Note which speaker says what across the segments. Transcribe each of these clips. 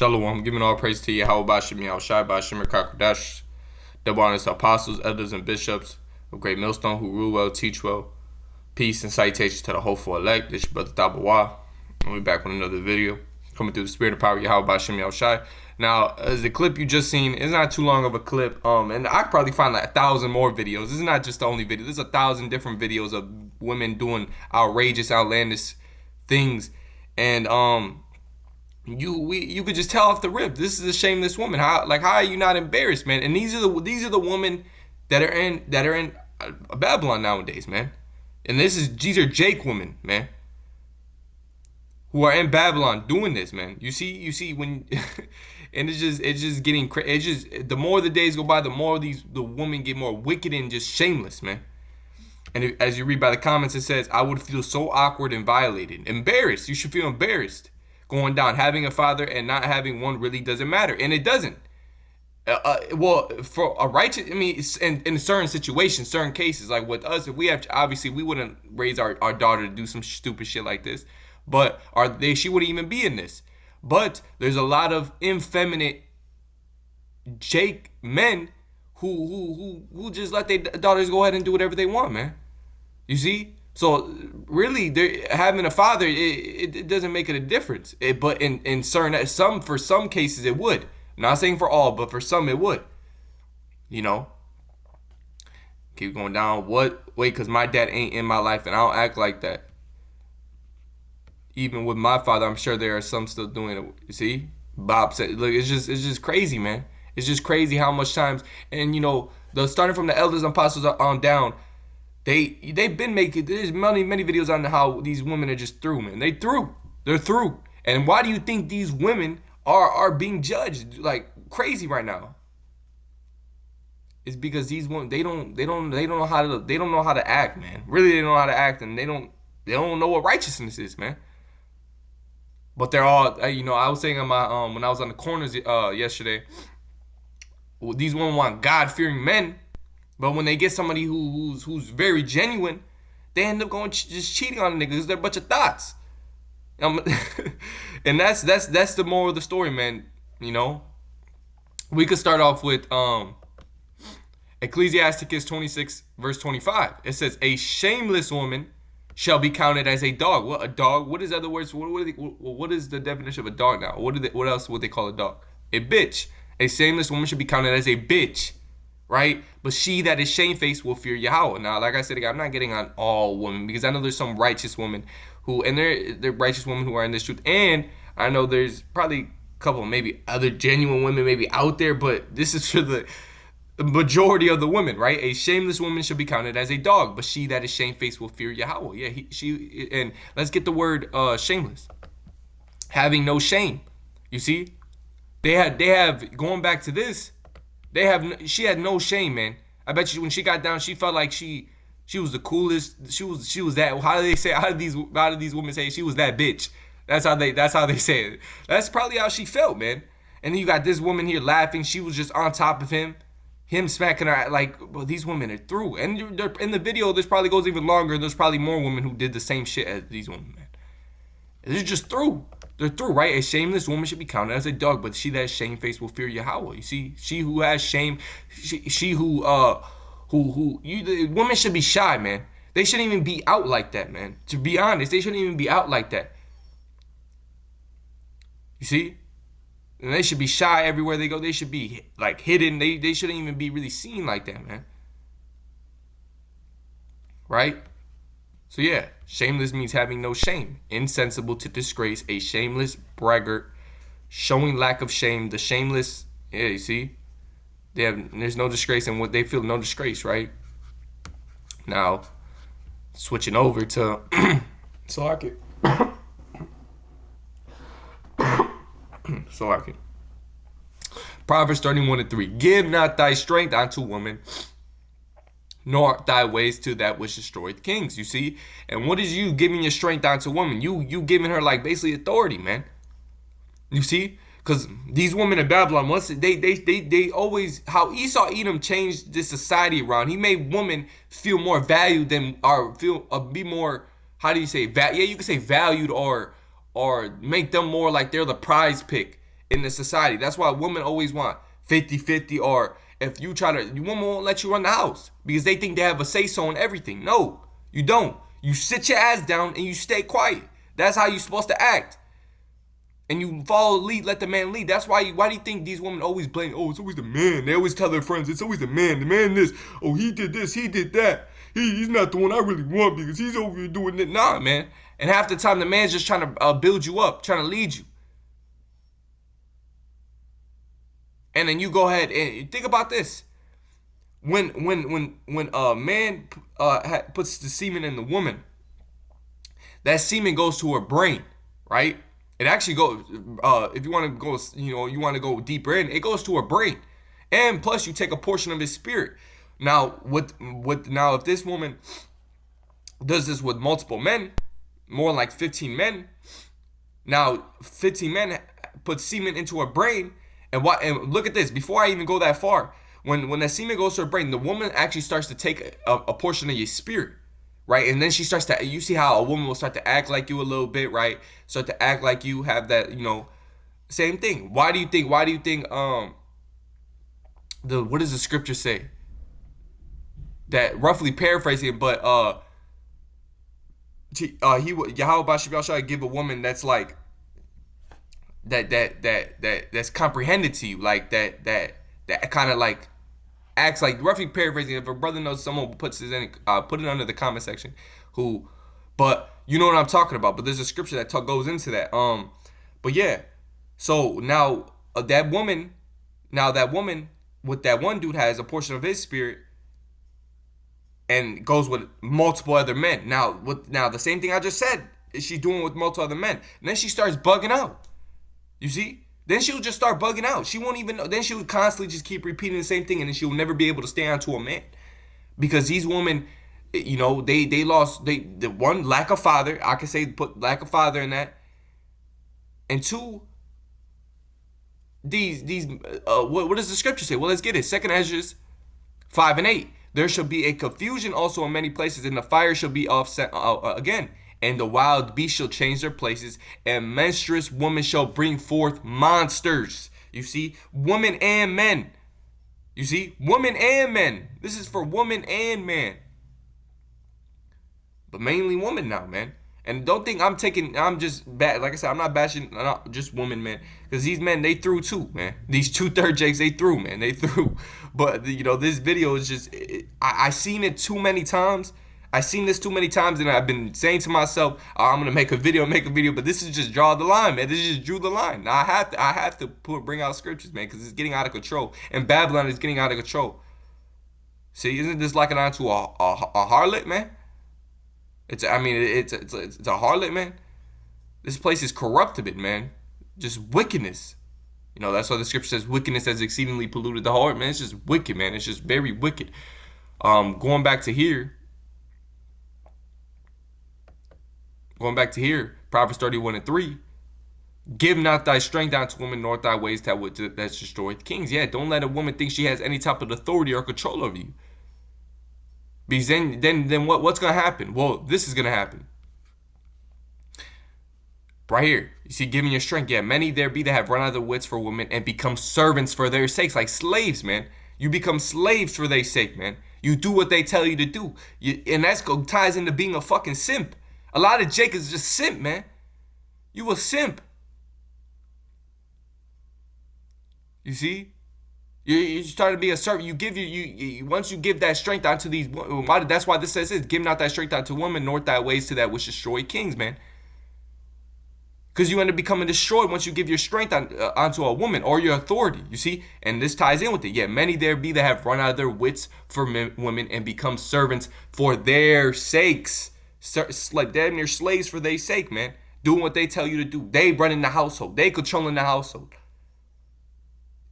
Speaker 1: Shalom, giving all praise to Yahweh Bashem Yahushai Bashem Kakodash, double honors to apostles, elders, and bishops of Great Millstone who rule well, teach well. Peace and salutations to the hopeful elect. This is your brother Tabawa, and we're back with another video coming through the spirit of power Yahweh Bashem Yahushai. Now, as the clip you just seen, it's not too long of a clip, and I could probably find like 1,000 more videos. This is not just the only video. There's 1,000 different videos of women doing outrageous, outlandish things, and you could just tell off the rip. This is a shameless woman. How are you not embarrassed, man? And these are the women that are in Babylon nowadays, man. And these are Jake women, man, who are in Babylon doing this, man. You see when, and it's just getting crazy. It's just the more the days go by, the more the women get more wicked and just shameless, man. And as you read by the comments, it says, "I would feel so awkward and violated, embarrassed. You should feel embarrassed." Going down, having a father and not having one really doesn't matter, and it doesn't. Well, for a righteous, I mean, in certain situations, certain cases, like with us, if we have, obviously, we wouldn't raise our daughter to do some stupid shit like this, but she wouldn't even be in this. But there's a lot of effeminate Jake men who just let their daughters go ahead and do whatever they want, man. You see? So really, they're having a father, it doesn't make it a difference. But in certain, for some cases it would. I'm not saying for all, but for some it would. You know. Keep going down. Because my dad ain't in my life, and I don't act like that. Even with my father, I'm sure there are some still doing it. You see, Bob said, "Look, it's just crazy, man. It's just crazy how much times." And you know, starting from the elders and apostles on down. They've been making, there's many videos on how these women are just through, man. They're through. And why do you think these women are being judged like crazy right now? It's because these women they don't know how to act, man. Really, they don't know how to act, and they don't know what righteousness is, man. But they're all, you know, I was saying on my when I was on the corners yesterday, these women want God-fearing men. But when they get somebody who's very genuine, they end up going just cheating on the niggas because they're a bunch of thoughts. And that's the moral of the story, man. You know, we could start off with Ecclesiasticus 26 verse 25. It says, "A shameless woman shall be counted as a dog." What, a dog? What is other words? What is the definition of a dog now? What else would they call a dog? A bitch. A shameless woman should be counted as a bitch. Right? But she that is shamefaced will fear Yahweh. Now, like I said, I'm not getting on all women, because I know there's some righteous women and they're righteous women who are in this truth. And I know there's probably a couple, maybe other genuine women maybe out there, but this is for the majority of the women, right? A shameless woman should be counted as a dog, but she that is shamefaced will fear Yahweh. Yeah, and let's get the word shameless. Having no shame. You see? They have, going back to this, she had no shame, man. I bet you when she got down, she felt like she was the coolest. She was that. How do these women say she was that bitch? That's how they say it. That's probably how she felt, man. And then you got this woman here laughing. She was just on top of him smacking her. Like, well, these women are through. And they're, in the video, this probably goes even longer. There's probably more women who did the same shit as these women, man. They're just through. They're through, right? A shameless woman should be counted as a dog, but she that is shamefaced will fear Yahweh. You see, she who has shame, the women should be shy, man. They shouldn't even be out like that, man. To be honest, they shouldn't even be out like that. You see? And they should be shy everywhere they go. They should be like hidden. They shouldn't even be really seen like that, man. Right? So yeah, shameless means having no shame, insensible to disgrace, a shameless braggart, showing lack of shame. The shameless, yeah, you see, there's no disgrace in what they feel, no disgrace, right? Now, switching over to, so I can. Proverbs 31:3. "Give not thy strength unto woman, nor thy ways to that which destroyeth kings." You see? And what is you giving your strength onto women? You giving her like basically authority, man. You see? Because these women in Babylon, once they always, how Esau Edom changed this society around. He made women feel more valued than, or be more, how do you say, you could say valued, or make them more like they're the prize pick. in the society. That's why women always want 50-50, or if you try to, women won't let you run the house because they think they have a say-so in everything. No, you don't. You sit your ass down and you stay quiet. That's how you're supposed to act. And you follow lead, let the man lead. That's why do you think these women always blame, oh, it's always the man. They always tell their friends, it's always the man this. Oh, he did this, he did that. He's not the one I really want because he's over here doing it. Nah, man. And half the time the man's just trying to build you up, trying to lead you. And then you go ahead and think about this. When a man puts the semen in the woman, that semen goes to her brain, right? It actually goes, if you want to go, you want to go deeper in, it goes to her brain. And plus you take a portion of his spirit. Now, now if this woman does this with multiple men, more like 15 men, now 15 men put semen into her brain, and look at this, before I even go that far, when that semen goes to her brain, the woman actually starts to take a portion of your spirit. Right, and then she starts to, you see how a woman will start to act like you a little bit, right? Start to act like you, have that, same thing. Why do you think, what does the scripture say? That, roughly paraphrasing, but Yahweh shall give a woman that's like, that's comprehended to you, like that kind of like acts like, roughly paraphrasing, if a brother knows, someone puts his in, put it under the comment section, but you know what I'm talking about. But there's a scripture that goes into that. But yeah, so now that woman with that one dude has a portion of his spirit and goes with multiple other men. Now the same thing I just said is she's doing with multiple other men, and then she starts bugging out. You see? Then she'll just start bugging out. She won't even know. Then she'll constantly just keep repeating the same thing, and then she'll never be able to stay on to a man. Because these women, they lost, the one, lack of father. I can say put lack of father in that. And two, what does the scripture say? Well, let's get it. 2 Ezra 5:8. There shall be a confusion also in many places, and the fire shall be offset again. And the wild beasts shall change their places, and menstruous women shall bring forth monsters. You see, women and men. You see, women and men. This is for woman and man. But mainly women now, man. And don't think I'm just bad. Like I said, I'm not bashing just women, man. Because these men, they threw too, man. These 2/3 Jakes, they threw, man. They threw. But, this video is just, I seen it too many times. I've seen this too many times, and I've been saying to myself, I'm gonna make a video, but this is just draw the line, man. This just drew the line. Now I have to bring out scriptures, man, because it's getting out of control, and Babylon is getting out of control. See, isn't this likened onto a harlot, man? It's a harlot, man. This place is corrupted, man. Just wickedness. That's why the scripture says wickedness has exceedingly polluted the heart, man. It's just wicked, man. It's just very wicked. Going back to here, Proverbs 31:3. Give not thy strength unto women, nor thy ways that's destroyed kings. Yeah, don't let a woman think she has any type of authority or control over you. Because then what's gonna happen? Well, this is gonna happen. Right here. You see, giving your strength. Yeah, many there be that have run out of their wits for women and become servants for their sakes, like slaves, man. You become slaves for their sake, man. You do what they tell you to do. And that ties into being a fucking simp. A lot of Jake is just simp, man. You a simp. You see? You start to be a servant. You once you give that strength unto these. That's why this says this: give not thy strength unto women, nor thy ways to that which destroy kings, man. Because you end up becoming destroyed once you give your strength onto a woman or your authority. You see? And this ties in with it. Yeah, many there be that have run out of their wits for women and become servants for their sakes. Like damn near slaves for their sake, man. Doing what they tell you to do. They running the household. They controlling the household.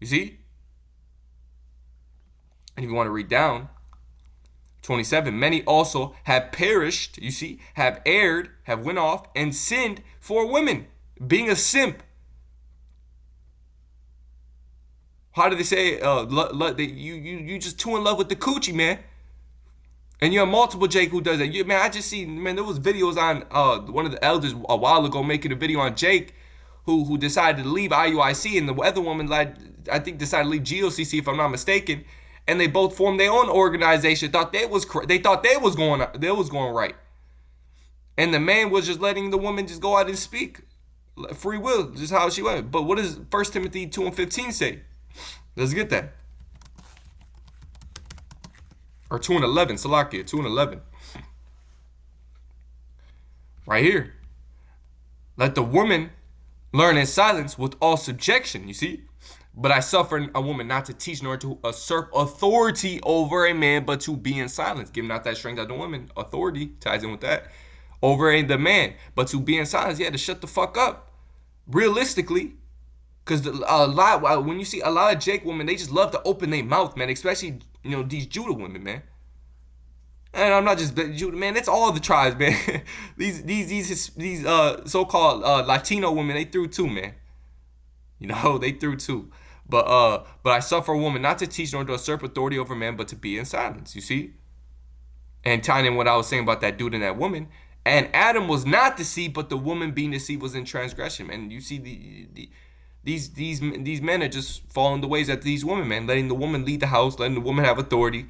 Speaker 1: You see? And if you want to read down, 27, many also have perished, you see, have erred, have went off, and sinned for women. Being a simp. How do they say, you just too in love with the coochie, man. And you have multiple Jake who does that. I just see, man, there was videos on one of the elders a while ago making a video on Jake who decided to leave IUIC, and the other woman, like, I think, decided to leave GOCC, if I'm not mistaken. And they both formed their own organization. They thought they was going right, and the man was just letting the woman just go out and speak, free will, just how she went. But what does 1 Timothy 2:15 say? Let's get that. Or 2:11, Salakia, 2:11. Right here. Let the woman learn in silence with all subjection, you see? But I suffer a woman not to teach nor to usurp authority over a man, but to be in silence. Giving out that strength out the woman. Authority ties in with that. Over the man, but to be in silence. Yeah, to shut the fuck up. Realistically. Because when you see a lot of Jake women, they just love to open their mouth, man. Especially, these Judah women, man. And I'm not just Judah, man. It's all the tribes, man. these so-called Latino women, they through too, man. They through too. But I suffer a woman not to teach nor to usurp authority over man, but to be in silence. You see? And tying in what I was saying about that dude and that woman. And Adam was not deceived, but the woman being deceived was in transgression. And you see these men are just following the ways of these women, man. Letting the woman lead the house, letting the woman have authority,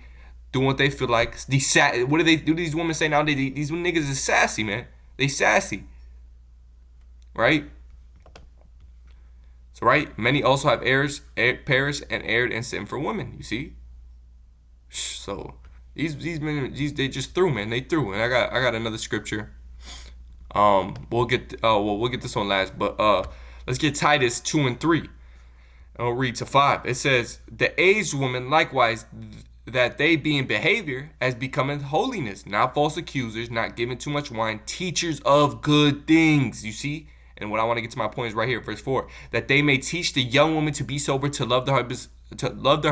Speaker 1: doing what they feel like. What do these women say nowadays? These niggas is sassy, man. They sassy. Right? So, right? Many also have perished and erred and sin for women, you see? So, these men, they just threw, man. They threw. And I got another scripture. We'll get this one last, but let's get Titus 2:3. I'll read to 5. It says, the aged woman likewise, that they be in behavior as becoming holiness, not false accusers, not giving too much wine, teachers of good things. You see? And what I want to get to my point is right here, verse 4. That they may teach the young women to be sober, to love their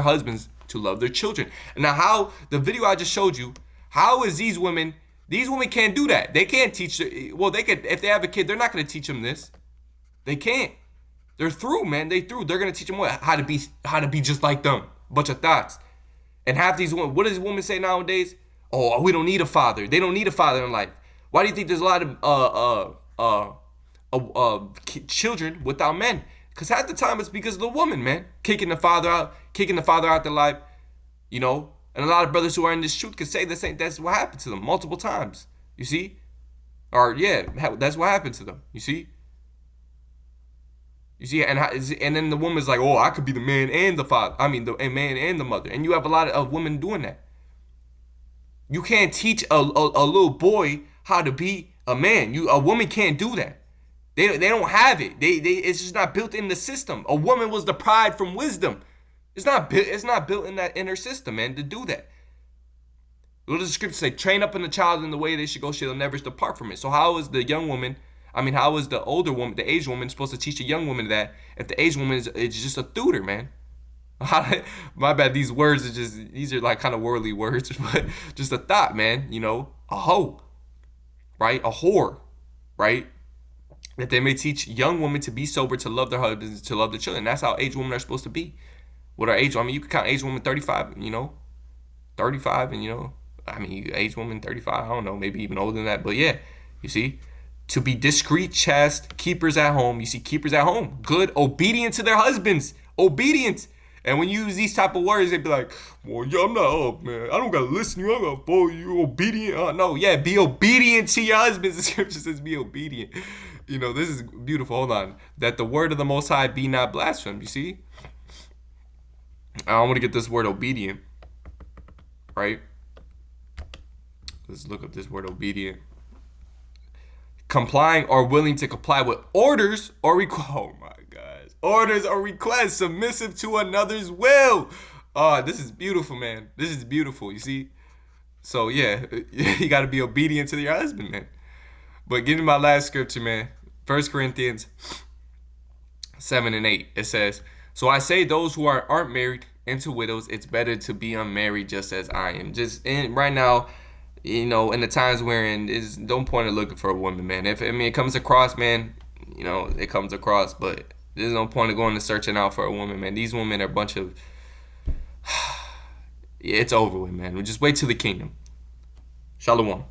Speaker 1: husbands, to love their children. And now, how the video I just showed you, how is these women can't do that. They can't teach. Well, they could, if they have a kid, they're not going to teach them this. They can't. They're through, man. They're going to teach them what? How to be just like them. Bunch of thoughts. And half these women, what does women say nowadays? Oh, we don't need a father. They don't need a father in life. Why do you think there's a lot of children without men? Because half the time it's because of the woman, man. Kicking the father out their life, And a lot of brothers who are in this truth can say that's what happened to them multiple times. You see? Or yeah, that's what happened to them. You see? You see, and then the woman's like, oh, I could be the man and the father. I mean, the man and the mother. And you have a lot of women doing that. You can't teach a little boy how to be a man. A woman can't do that. They don't have it. It's just not built in the system. A woman was deprived from wisdom. It's not built in her system, man, to do that. What does the scripture say? Train up in the child in the way they should go, she'll never depart from it. So how is the older woman, the aged woman, supposed to teach a young woman that if the aged woman is just a tutor, man? My bad, these are like kind of worldly words, but just a thought, man. A hoe, right? A whore, right? That they may teach young women to be sober, to love their husbands, to love their children. That's how aged women are supposed to be. What are aged? I mean, you can count aged women 35, 35, and aged woman 35. I don't know, maybe even older than that. But yeah, you see. To be discreet, chaste, keepers at home. You see, keepers at home. Good, obedient to their husbands. Obedient. And when you use these type of words, they be like, well, yeah, I'm not up, man. I don't got to listen to you. I'm going to follow you. Obedient. No, yeah, be obedient to your husbands. The scripture says be obedient. This is beautiful. Hold on. That the word of the Most High be not blasphemed. You see? I want to get this word obedient. Right? Let's look up this word obedient. Complying or willing to comply with orders or requests. Oh my gosh. Orders or requests, submissive to another's will. This is beautiful, man. This is beautiful, you see? So yeah, you got to be obedient to your husband, man. But getting my last scripture, man. 1 Corinthians 7:8. It says, so I say those who aren't married and to widows, it's better to be unmarried just as I am. Right now, in the times we're in, is don't point at looking for a woman, man. It comes across, man, it comes across, but there's no point of going and searching out for a woman, man. These women are a bunch of, yeah, it's over with, man. We'll just wait till the kingdom. Shalom.